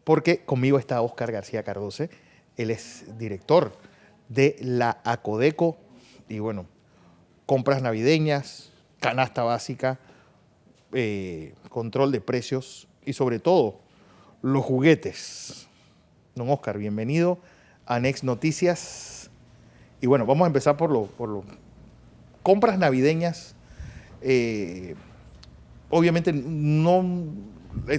porque conmigo está Oscar García Cardoce. Él es director de la Acodeco y bueno, compras navideñas, canasta básica, control de precios y sobre todo los juguetes. Don Oscar, bienvenido a Next Noticias. Y bueno, vamos a empezar por lo compras navideñas. Obviamente no,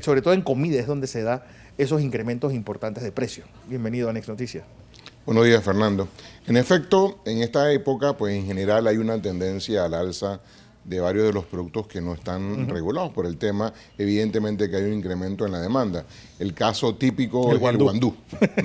sobre todo en comida es donde se da esos incrementos importantes de precio. Bienvenido a Next Noticias. Buenos días, Fernando. En efecto, en esta época, pues en general hay una tendencia al alza de varios de los productos que no están regulados por el tema, evidentemente que hay un incremento en la demanda. El caso típico es el guandú,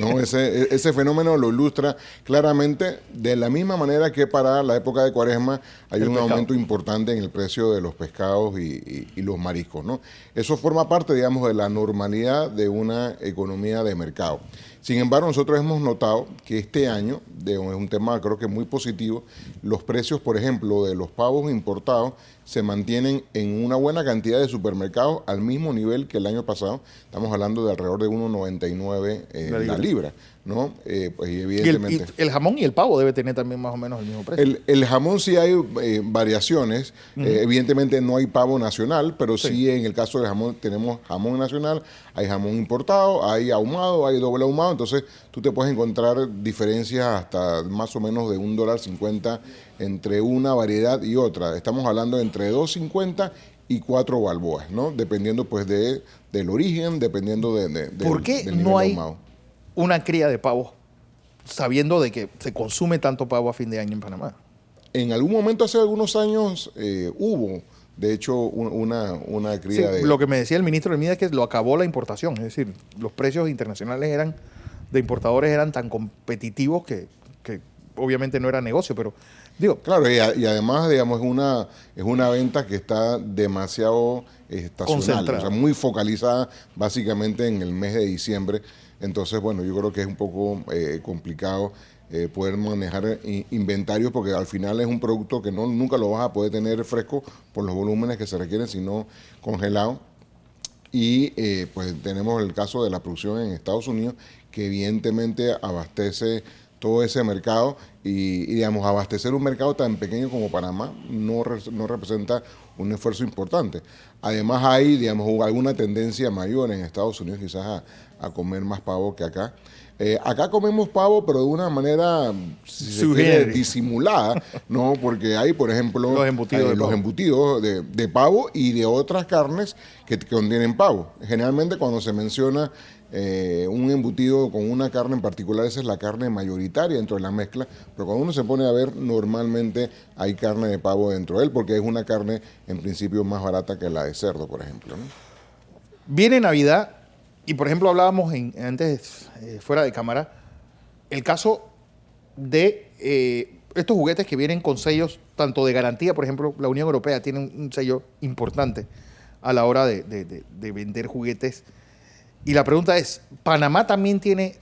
¿no? Ese fenómeno lo ilustra claramente de la misma manera que para la época de Cuaresma hay un aumento importante en el precio de los pescados y los mariscos, ¿no? Eso forma parte, digamos, de la normalidad de una economía de mercado. Sin embargo, nosotros hemos notado que este año, es un tema creo que muy positivo, los precios, por ejemplo, de los pavos importados se mantienen en una buena cantidad de supermercados al mismo nivel que el año pasado. Estamos hablando de alrededor de 1,99 la libra, ¿no? Pues evidentemente. Y el jamón y el pavo debe tener también más o menos el mismo precio. El jamón sí hay variaciones. Evidentemente no hay pavo nacional, pero sí en el caso del jamón tenemos jamón nacional, hay jamón importado, hay ahumado, hay doble ahumado. Entonces tú te puedes encontrar diferencias hasta más o menos de $1.50 entre una variedad y otra. Estamos hablando entre 2.50 y 4 balboas, ¿no? Dependiendo pues del origen, dependiendo ¿Por qué del nivel no hay ahumado. una cría de pavos sabiendo de que se consume tanto pavo a fin de año en Panamá? En algún momento, hace algunos años, hubo, de hecho, una cría de... Lo que me decía el ministro de Minas es que lo acabó la importación. Es decir, los precios internacionales de importadores eran tan competitivos que obviamente no era negocio, pero digo... Claro, y además, digamos, es una venta que está demasiado estacional, o sea, muy focalizada básicamente en el mes de diciembre. Entonces, bueno, yo creo que es un poco complicado poder manejar inventarios porque al final es un producto que nunca lo vas a poder tener fresco por los volúmenes que se requieren, sino congelado. Y pues tenemos el caso de la producción en Estados Unidos, que evidentemente abastece todo ese mercado y digamos, abastecer un mercado tan pequeño como Panamá no representa un esfuerzo importante. Además hay, digamos, alguna tendencia mayor en Estados Unidos quizás a comer más pavo que acá. Acá comemos pavo, pero de una manera, si se quiere, disimulada, ¿no? Porque hay, por ejemplo, los embutidos de pavo y de otras carnes que contienen pavo. Generalmente cuando se menciona un embutido con una carne en particular, esa es la carne mayoritaria dentro de la mezcla, pero cuando uno se pone a ver, normalmente hay carne de pavo dentro de él, porque es una carne en principio más barata que la de cerdo, por ejemplo, ¿no? Viene Navidad y, por ejemplo, hablábamos antes, fuera de cámara, el caso de estos juguetes que vienen con sellos tanto de garantía. Por ejemplo, la Unión Europea tiene un sello importante a la hora de vender juguetes. Y la pregunta es, ¿Panamá también tiene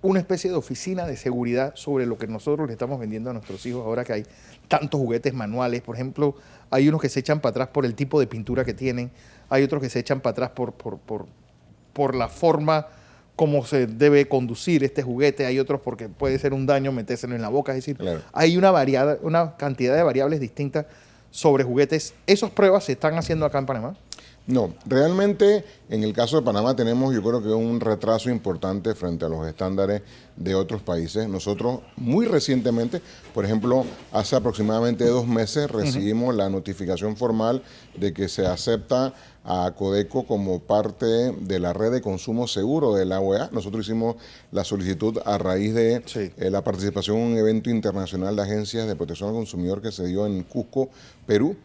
una especie de oficina de seguridad sobre lo que nosotros le estamos vendiendo a nuestros hijos ahora que hay tantos juguetes manuales? Por ejemplo, hay unos que se echan para atrás por el tipo de pintura que tienen, hay otros que se echan para atrás por la forma como se debe conducir este juguete, hay otros porque puede ser un daño metérselo en la boca. Es decir, claro, hay una cantidad de variables distintas sobre juguetes. ¿Esas pruebas se están haciendo acá en Panamá? No, realmente en el caso de Panamá tenemos, yo creo que un retraso importante frente a los estándares de otros países. Nosotros muy recientemente, por ejemplo, hace aproximadamente 2 meses recibimos la notificación formal de que se acepta a Acodeco como parte de la red de consumo seguro de la OEA. Nosotros hicimos la solicitud a raíz de la participación en un evento internacional de agencias de protección al consumidor que se dio en Cusco, Perú.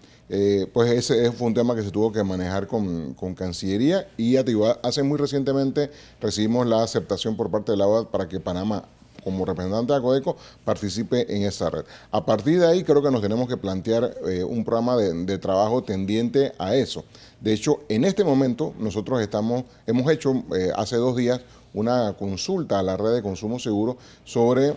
Pues ese fue un tema que se tuvo que manejar con Cancillería y hace muy recientemente recibimos la aceptación por parte de la OEA para que Panamá, como representante de Acodeco, participe en esa red. A partir de ahí creo que nos tenemos que plantear un programa de trabajo tendiente a eso. De hecho, en este momento nosotros hemos hecho hace 2 días una consulta a la red de consumo seguro sobre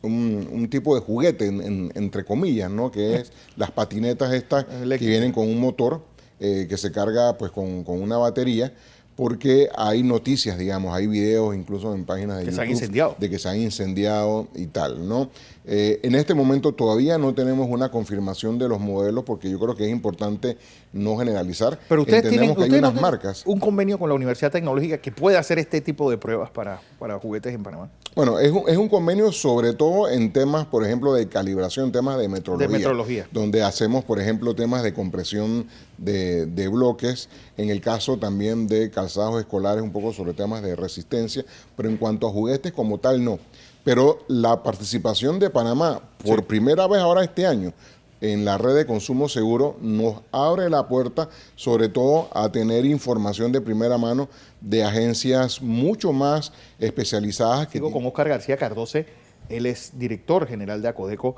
un tipo de juguete, entre comillas, ¿no? Que es las patinetas estas que vienen con un motor que se carga pues con una batería porque hay noticias, digamos, hay videos incluso en páginas de que YouTube se han incendiado. de que se han incendiado y tal, ¿no? En este momento todavía no tenemos una confirmación de los modelos porque yo creo que es importante no generalizar. Pero ustedes Entendemos que hay ustedes no unas tienen marcas. un convenio con la Universidad Tecnológica que puede hacer este tipo de pruebas para juguetes en Panamá. Bueno, es un convenio sobre todo en temas, por ejemplo, de calibración, temas de metrología. De metrología. Donde hacemos, por ejemplo, temas de compresión de bloques, en el caso también de calzados escolares, un poco sobre temas de resistencia, pero en cuanto a juguetes como tal, no. Pero la participación de Panamá, por primera vez ahora este año, en la red de consumo seguro, nos abre la puerta, sobre todo, a tener información de primera mano de agencias mucho más especializadas. Digo con Oscar García Cardose, él es director general de Acodeco.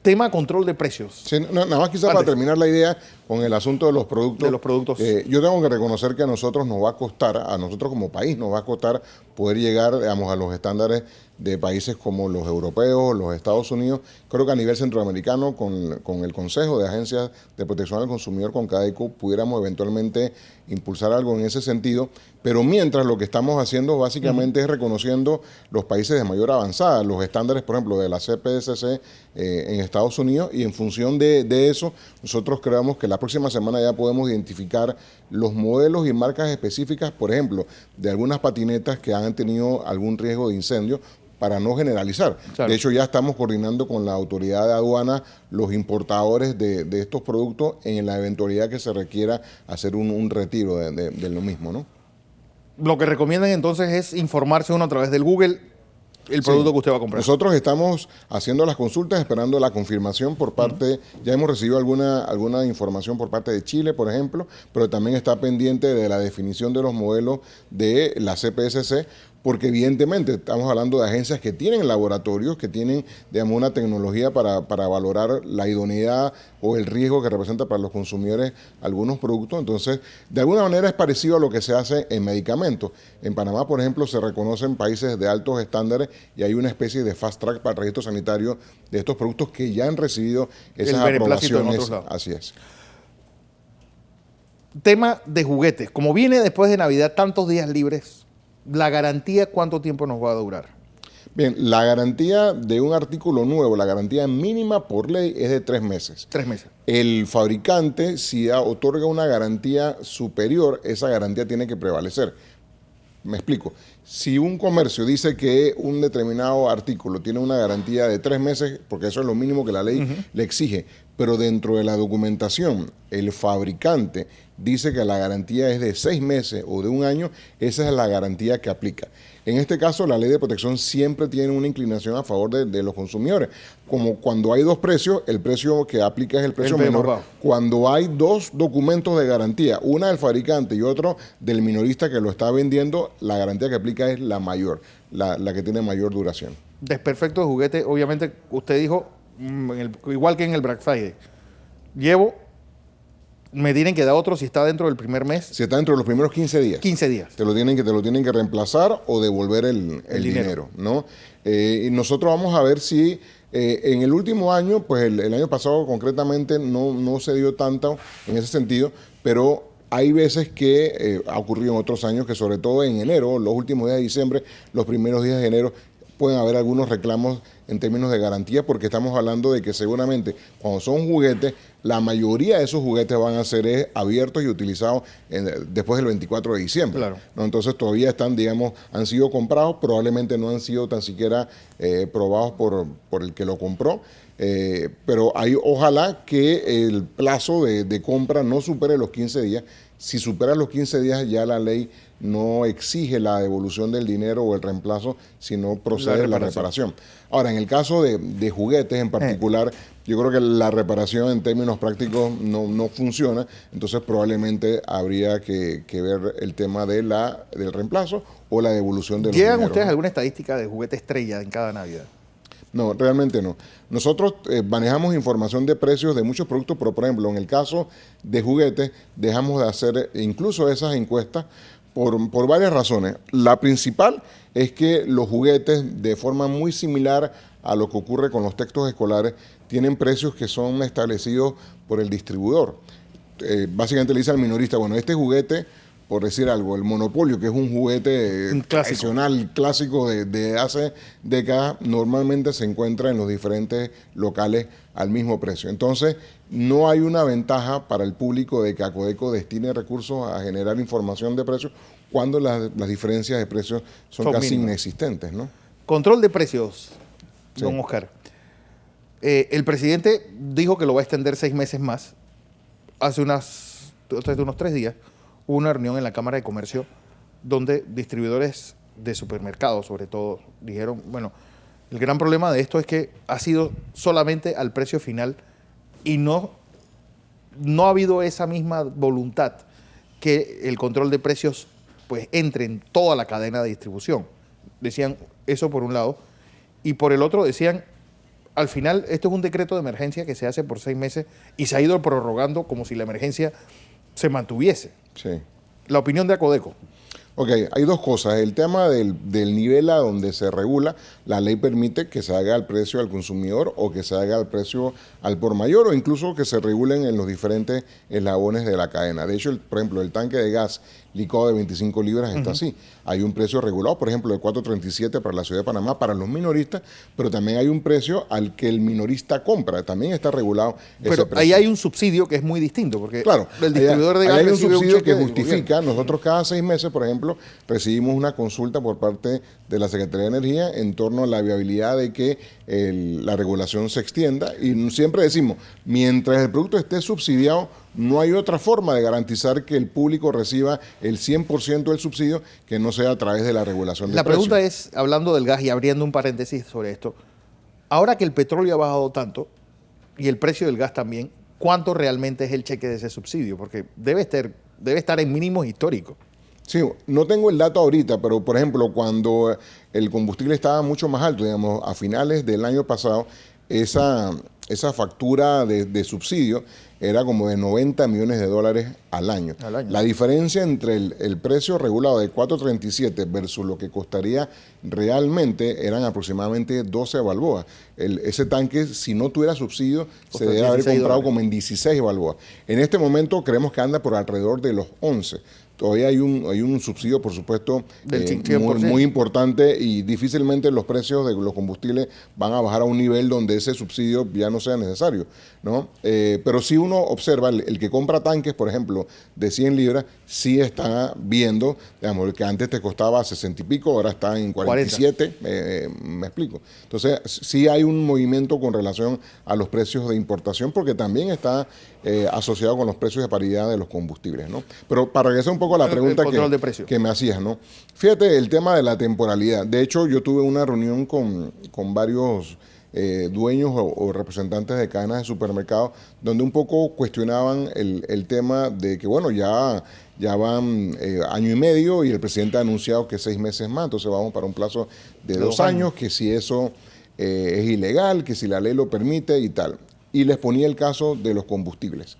Tema control de precios. Sí, nada más quizás para terminar la idea con el asunto de los productos. De los productos. Yo tengo que reconocer que a nosotros nos va a costar, a nosotros como país nos va a costar poder llegar, digamos, a los estándares de países como los europeos, los Estados Unidos. Creo que a nivel centroamericano, con el Consejo de Agencias de Protección al Consumidor, con CADECO, pudiéramos eventualmente impulsar algo en ese sentido. Pero mientras lo que estamos haciendo básicamente es reconociendo los países de mayor avanzada, los estándares, por ejemplo, de la CPSC en Estados Unidos, y en función de eso, nosotros creemos que la próxima semana ya podemos identificar los modelos y marcas específicas, por ejemplo, de algunas patinetas que han tenido algún riesgo de incendio, para no generalizar. Claro. De hecho, ya estamos coordinando con la autoridad de aduana los importadores de estos productos en la eventualidad que se requiera hacer un retiro de lo mismo, ¿no? Lo que recomiendan entonces es informarse uno a través del Google el producto que usted va a comprar. Nosotros estamos haciendo las consultas, esperando la confirmación por parte, ya hemos recibido alguna información por parte de Chile, por ejemplo, pero también está pendiente de la definición de los modelos de la CPSC, porque evidentemente estamos hablando de agencias que tienen laboratorios, que tienen, digamos, una tecnología para valorar la idoneidad o el riesgo que representa para los consumidores algunos productos. Entonces, de alguna manera es parecido a lo que se hace en medicamentos. En Panamá, por ejemplo, se reconocen países de altos estándares y hay una especie de fast track para el registro sanitario de estos productos que ya han recibido esas aprobaciones. Así es. Tema de juguetes. Como viene después de Navidad, tantos días libres, ¿la garantía cuánto tiempo nos va a durar? Bien, la garantía de un artículo nuevo, la garantía mínima por ley es de 3 meses. 3 meses. El fabricante, si otorga una garantía superior, esa garantía tiene que prevalecer. Me explico. Si un comercio dice que un determinado artículo tiene una garantía de 3 meses, porque eso es lo mínimo que la ley le exige, pero dentro de la documentación el fabricante dice que la garantía es de 6 meses o de 1 año, esa es la garantía que aplica. En este caso, la ley de protección siempre tiene una inclinación a favor de los consumidores. Como cuando hay dos precios, el precio que aplica es el precio menor. Cuando hay dos documentos de garantía, una del fabricante y otro del minorista que lo está vendiendo, la garantía que aplica es la mayor, la que tiene mayor duración. Desperfecto de juguete, obviamente, usted dijo, igual que en el Black Friday, me tienen que dar otro si está dentro del primer mes. Si está dentro de los primeros 15 días. 15 días. Te lo tienen que reemplazar o devolver el dinero, ¿no? Y nosotros vamos a ver si en el último año, pues el año pasado concretamente no se dio tanto en ese sentido, pero hay veces que ha ocurrido en otros años que sobre todo en enero, los últimos días de diciembre, los primeros días de enero, pueden haber algunos reclamos en términos de garantía, porque estamos hablando de que seguramente cuando son juguetes, la mayoría de esos juguetes van a ser abiertos y utilizados después del 24 de diciembre. Claro. ¿No? Entonces todavía están, digamos, han sido comprados, probablemente no han sido tan siquiera probados por el que lo compró, pero ojalá que el plazo de compra no supere los 15 días. Si supera los 15 días, ya la ley no exige la devolución del dinero o el reemplazo, sino procede la reparación. Ahora, en el caso de juguetes en particular, yo creo que la reparación en términos prácticos no funciona, entonces probablemente habría que ver el tema del reemplazo o la devolución del dinero. ¿Llegan ustedes alguna estadística de juguete estrella en cada Navidad? No, realmente no. Nosotros manejamos información de precios de muchos productos, pero por ejemplo, en el caso de juguetes, dejamos de hacer incluso esas encuestas por varias razones. La principal es que los juguetes, de forma muy similar a lo que ocurre con los textos escolares, tienen precios que son establecidos por el distribuidor. Básicamente le dice al minorista, bueno, este juguete por decir algo, el Monopolio, que es un juguete tradicional, clásico de hace décadas, normalmente se encuentra en los diferentes locales al mismo precio. Entonces, no hay una ventaja para el público de que Acodeco destine recursos a generar información de precios cuando las diferencias de precios son casi inexistentes, ¿no? Control de precios, don Oscar. El presidente dijo que lo va a extender 6 meses más. Hace unos 3 días hubo una reunión en la Cámara de Comercio donde distribuidores de supermercados, sobre todo, dijeron, bueno, el gran problema de esto es que ha sido solamente al precio final y no ha habido esa misma voluntad que el control de precios pues entre en toda la cadena de distribución. Decían eso por un lado. Y por el otro decían, al final esto es un decreto de emergencia que se hace por 6 meses y se ha ido prorrogando como si la emergencia se mantuviese. Sí. La opinión de Acodeco. Ok, hay dos cosas. El tema del nivel a donde se regula, la ley permite que se haga al precio al consumidor o que se haga al precio al por mayor o incluso que se regulen en los diferentes eslabones de la cadena. De hecho, por ejemplo, el tanque de gas licuado de 25 libras está así. Hay un precio regulado, por ejemplo, de 4.37 para la ciudad de Panamá, para los minoristas, pero también hay un precio al que el minorista compra. También está regulado ese precio. Ahí hay un subsidio que es muy distinto, porque claro, el distribuidor de gas hay un recibe subsidio cheque que justifica. Nosotros cada 6 meses, por ejemplo, recibimos una consulta por parte de la Secretaría de Energía en torno a la viabilidad de que la regulación se extienda y siempre decimos, mientras el producto esté subsidiado, no hay otra forma de garantizar que el público reciba el 100% del subsidio que no sea a través de la regulación del precio. La pregunta es, hablando del gas y abriendo un paréntesis sobre esto, ahora que el petróleo ha bajado tanto y el precio del gas también, ¿cuánto realmente es el cheque de ese subsidio? Porque debe estar en mínimos históricos. Sí, no tengo el dato ahorita, pero por ejemplo, cuando el combustible estaba mucho más alto, digamos, a finales del año pasado, esa factura de subsidio era como de $90 millones al año. La diferencia entre el precio regulado de 4.37 versus lo que costaría realmente eran aproximadamente 12 balboas. Ese tanque, si no tuviera subsidio, se debe haber comprado como en 16 balboas. En este momento creemos que anda por alrededor de los 11. Todavía hay un subsidio, por supuesto, muy importante y difícilmente los precios de los combustibles van a bajar a un nivel donde ese subsidio ya no sea necesario, ¿no? Pero si uno observa, el que compra tanques, por ejemplo, de 100 libras, sí está viendo, digamos, el que antes te costaba 60 y pico, ahora está en 47, me explico. Entonces, sí hay un movimiento con relación a los precios de importación porque también está asociado con los precios de paridad de los combustibles, ¿no? Pero para regresar un poco a la pregunta que me hacías, ¿no? Fíjate el tema de la temporalidad. De hecho, yo tuve una reunión con varios dueños o representantes de cadenas de supermercados donde un poco cuestionaban el tema de que, bueno, ya van año y medio y el presidente ha anunciado que 6 meses más, entonces vamos para un plazo de 2 años, que si eso es ilegal, que si la ley lo permite y tal. Y les ponía el caso de los combustibles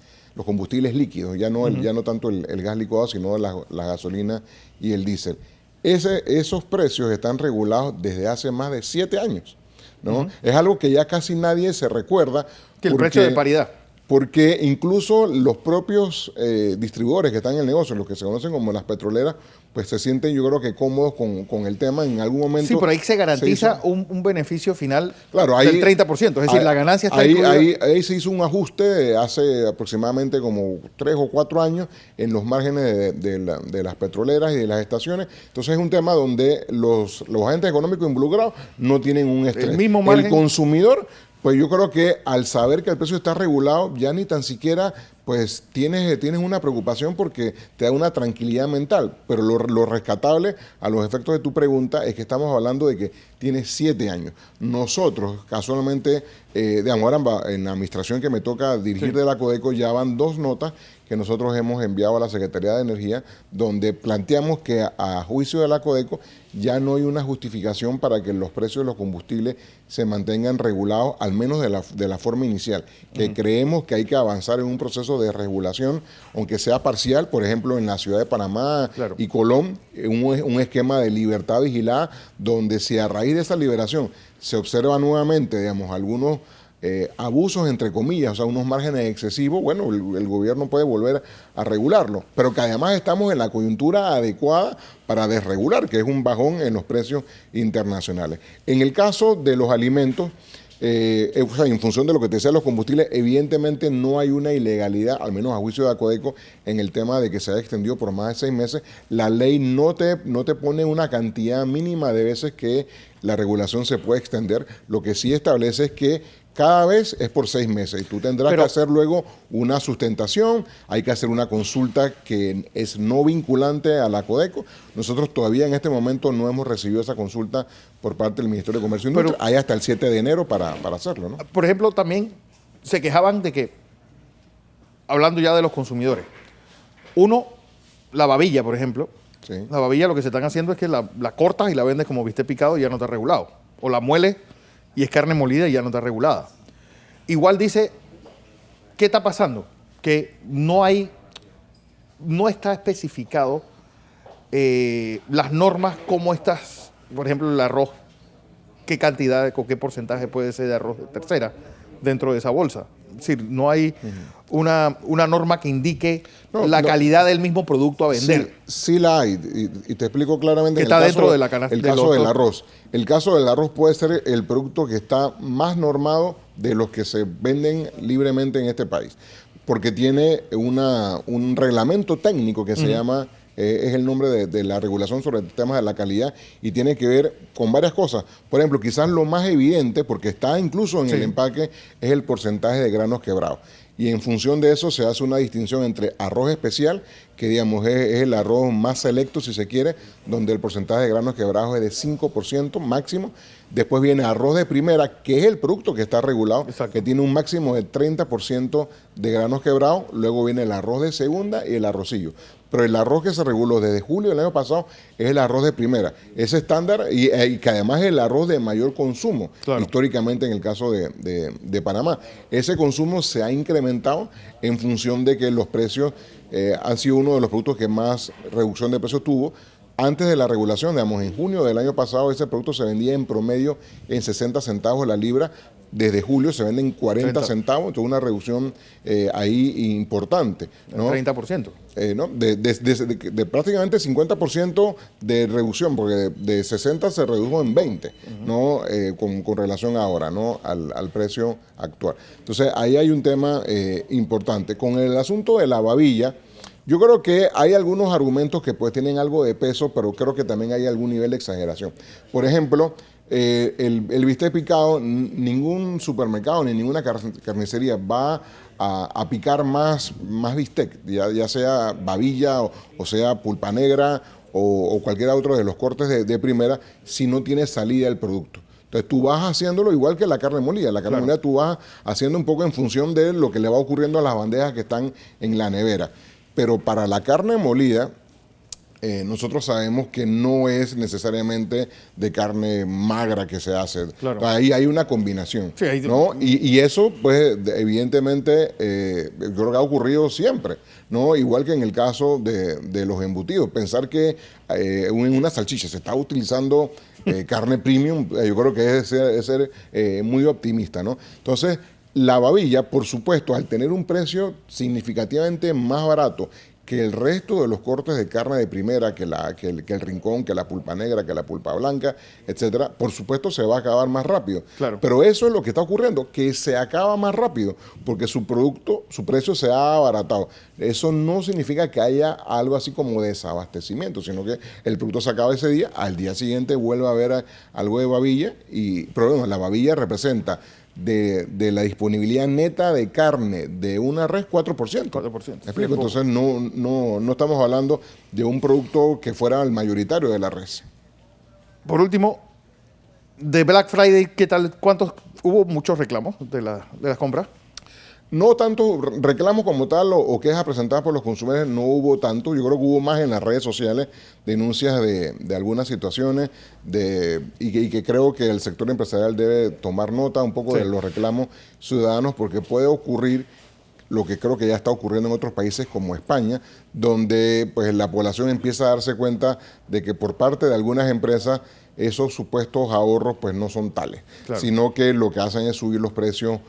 líquidos, ya no tanto el gas licuado, sino la gasolina y el diésel. Esos precios están regulados desde hace más de 7 años, ¿no? Es algo que ya casi nadie se recuerda. Que el precio de paridad. Porque incluso los propios distribuidores que están en el negocio, los que se conocen como las petroleras, pues se sienten, yo creo que cómodos con el tema en algún momento. Sí, pero ahí se garantiza un beneficio final del 30%, es decir, la ganancia está incluida. Ahí se hizo un ajuste hace aproximadamente como 3 o 4 años en los márgenes de las petroleras y de las estaciones. Entonces es un tema donde los agentes económicos involucrados no tienen un estrés. El mismo margen. El consumidor, pues yo creo que al saber que el precio está regulado, ya ni tan siquiera pues tienes una preocupación porque te da una tranquilidad mental. Pero lo rescatable a los efectos de tu pregunta es que estamos hablando de que tiene 7 años. Nosotros, casualmente, ahora en la administración que me toca dirigir de la Acodeco, ya van 2 notas que nosotros hemos enviado a la Secretaría de Energía, donde planteamos que a juicio de la Acodeco ya no hay una justificación para que los precios de los combustibles se mantengan regulados, al menos de la forma inicial, que creemos que hay que avanzar en un proceso de regulación, aunque sea parcial, por ejemplo, en la ciudad de Panamá y Colón, un esquema de libertad vigilada, donde si a raíz de esa liberación se observa nuevamente, digamos, algunos abusos, entre comillas, o sea, unos márgenes excesivos, bueno, el gobierno puede volver a regularlo, pero que además estamos en la coyuntura adecuada para desregular, que es un bajón en los precios internacionales. En el caso de los alimentos, o sea, en función de lo que te decía los combustibles, evidentemente no hay una ilegalidad, al menos a juicio de Acodeco, en el tema de que se haya extendido por más de 6 meses. La ley no te pone una cantidad mínima de veces que la regulación se puede extender. Lo que sí establece es que cada vez es por 6 meses y tú tendrás que hacer luego una sustentación, hay que hacer una consulta que es no vinculante a la Codeco. Nosotros todavía en este momento no hemos recibido esa consulta por parte del Ministerio de Comercio y Industria. Hay hasta el 7 de enero para hacerlo, ¿no? Por ejemplo, también se quejaban de que, hablando ya de los consumidores, uno, la babilla, por ejemplo, sí. La babilla lo que se están haciendo es que la cortas y la vendes como bistec picado y ya no está regulado. O la mueles y es carne molida y ya no está regulada. Igual dice, ¿qué está pasando? Que no está especificado las normas como estas, por ejemplo, el arroz, qué cantidad o qué porcentaje puede ser de arroz de tercera dentro de esa bolsa. Es decir, no hay una norma que indique la calidad del mismo producto a vender. Sí la hay, y te explico claramente. Que está dentro de la canasta. El caso del arroz. El caso del arroz puede ser el producto que está más normado de los que se venden libremente en este país, porque tiene un reglamento técnico que se llama... es el nombre de la regulación sobre temas de la calidad y tiene que ver con varias cosas. Por ejemplo, quizás lo más evidente, porque está incluso en el empaque, es el porcentaje de granos quebrados. Y en función de eso se hace una distinción entre arroz especial, que digamos es el arroz más selecto, si se quiere, donde el porcentaje de granos quebrados es de 5% máximo. Después viene arroz de primera, que es el producto que está regulado, que tiene un máximo de 30% de granos quebrados. Luego viene el arroz de segunda y el arrocillo. Pero el arroz que se reguló desde julio del año pasado es el arroz de primera. Ese estándar y que además es el arroz de mayor consumo, históricamente en el caso de Panamá. Ese consumo se ha incrementado en función de que los precios han sido uno de los productos que más reducción de precios tuvo. Antes de la regulación, digamos, en junio del año pasado, ese producto se vendía en promedio en 60 centavos la libra. Desde julio se vende en 40 centavos, entonces una reducción ahí importante, ¿no? 30%. ¿No? De prácticamente 50% de reducción, porque de 60 se redujo en 20, ¿no? Con relación ahora, ¿no? al precio actual. Entonces, ahí hay un tema importante. Con el asunto de la babilla, yo creo que hay algunos argumentos que pues tienen algo de peso, pero creo que también hay algún nivel de exageración. Por ejemplo, el bistec picado, ningún supermercado ni ninguna carnicería va a picar más bistec, ya sea babilla o sea pulpa negra o cualquier otro de los cortes de primera, si no tiene salida el producto. Entonces tú vas haciéndolo igual que la carne molida. La carne molida tú vas haciendo un poco en función de lo que le va ocurriendo a las bandejas que están en la nevera. Pero para la carne molida, nosotros sabemos que no es necesariamente de carne magra que se hace. Claro. Ahí hay una combinación, sí, ¿no? Y eso, pues, evidentemente, yo creo que ha ocurrido siempre, ¿no? Igual que en el caso de los embutidos. Pensar que en una salchicha se está utilizando carne premium, yo creo que es ser muy optimista, ¿no? Entonces, la babilla, por supuesto, al tener un precio significativamente más barato que el resto de los cortes de carne de primera, que el rincón, que la pulpa negra, que la pulpa blanca, etcétera, por supuesto se va a acabar más rápido. Claro. Pero eso es lo que está ocurriendo, que se acaba más rápido, porque su precio se ha abaratado. Eso no significa que haya algo así como desabastecimiento, sino que el producto se acaba ese día, al día siguiente vuelve a haber algo de babilla, pero bueno, la babilla representa de la disponibilidad neta de carne de una res 4%. 4%. ¿Me explico? Entonces no estamos hablando de un producto que fuera el mayoritario de la res. Por último, de Black Friday, ¿qué tal? ¿Hubo muchos reclamos de las compras? No tanto reclamos como tal o quejas presentadas por los consumidores, no hubo tanto. Yo creo que hubo más en las redes sociales denuncias de algunas situaciones y que creo que el sector empresarial debe tomar nota un poco de los reclamos ciudadanos, porque puede ocurrir lo que creo que ya está ocurriendo en otros países como España, donde pues la población empieza a darse cuenta de que por parte de algunas empresas esos supuestos ahorros pues no son tales, sino que lo que hacen es subir los precios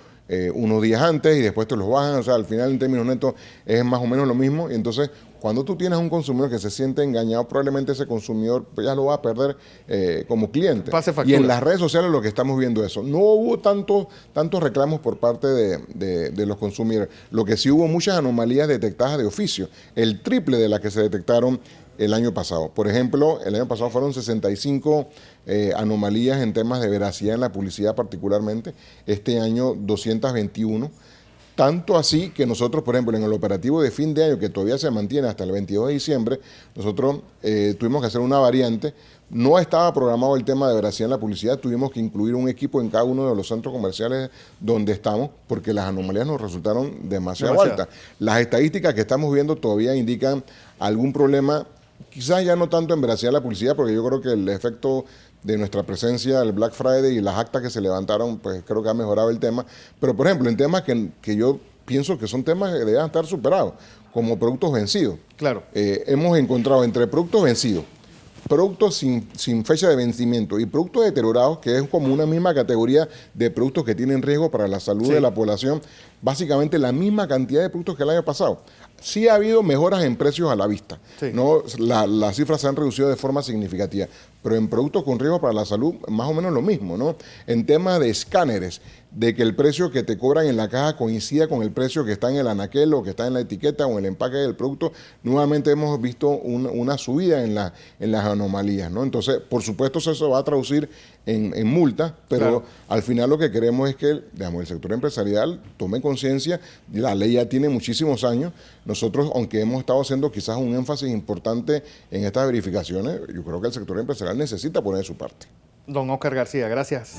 unos días antes y después te los bajan. O sea, al final en términos netos es más o menos lo mismo. Y entonces, cuando tú tienes un consumidor que se siente engañado, probablemente ese consumidor pues, ya lo va a perder como cliente. Y en las redes sociales lo que estamos viendo eso. No hubo tantos reclamos por parte de los consumidores. Lo que sí hubo muchas anomalías detectadas de oficio, el triple de las que se detectaron el año pasado. Por ejemplo, el año pasado fueron 65 anomalías en temas de veracidad en la publicidad particularmente. Este año 221. Tanto así que nosotros, por ejemplo, en el operativo de fin de año, que todavía se mantiene hasta el 22 de diciembre, nosotros tuvimos que hacer una variante. No estaba programado el tema de veracidad en la publicidad, tuvimos que incluir un equipo en cada uno de los centros comerciales donde estamos, porque las anomalías nos resultaron demasiado altas. Las estadísticas que estamos viendo todavía indican algún problema, quizás ya no tanto en veracidad en la publicidad, porque yo creo que el efecto de nuestra presencia, el Black Friday y las actas que se levantaron, pues creo que ha mejorado el tema. Pero, por ejemplo, en temas que yo pienso que son temas que deben estar superados, como productos vencidos. Claro. Hemos encontrado entre productos vencidos, productos sin fecha de vencimiento y productos deteriorados, que es como una misma categoría de productos que tienen riesgo para la salud de la población, básicamente la misma cantidad de productos que el año pasado. Sí ha habido mejoras en precios a la vista. No, las cifras se han reducido de forma significativa, pero en productos con riesgo para la salud, más o menos lo mismo, ¿no? En temas de escáneres, de que el precio que te cobran en la caja coincida con el precio que está en el anaquel o que está en la etiqueta o en el empaque del producto, nuevamente hemos visto una subida en las anomalías, ¿no? Entonces, por supuesto, eso va a traducir en multas, pero al final lo que queremos es que, digamos, el sector empresarial tome conciencia. La ley ya tiene muchísimos años. Nosotros, aunque hemos estado haciendo quizás un énfasis importante en estas verificaciones, yo creo que el sector empresarial necesita poner de su parte. Don Oscar García, gracias.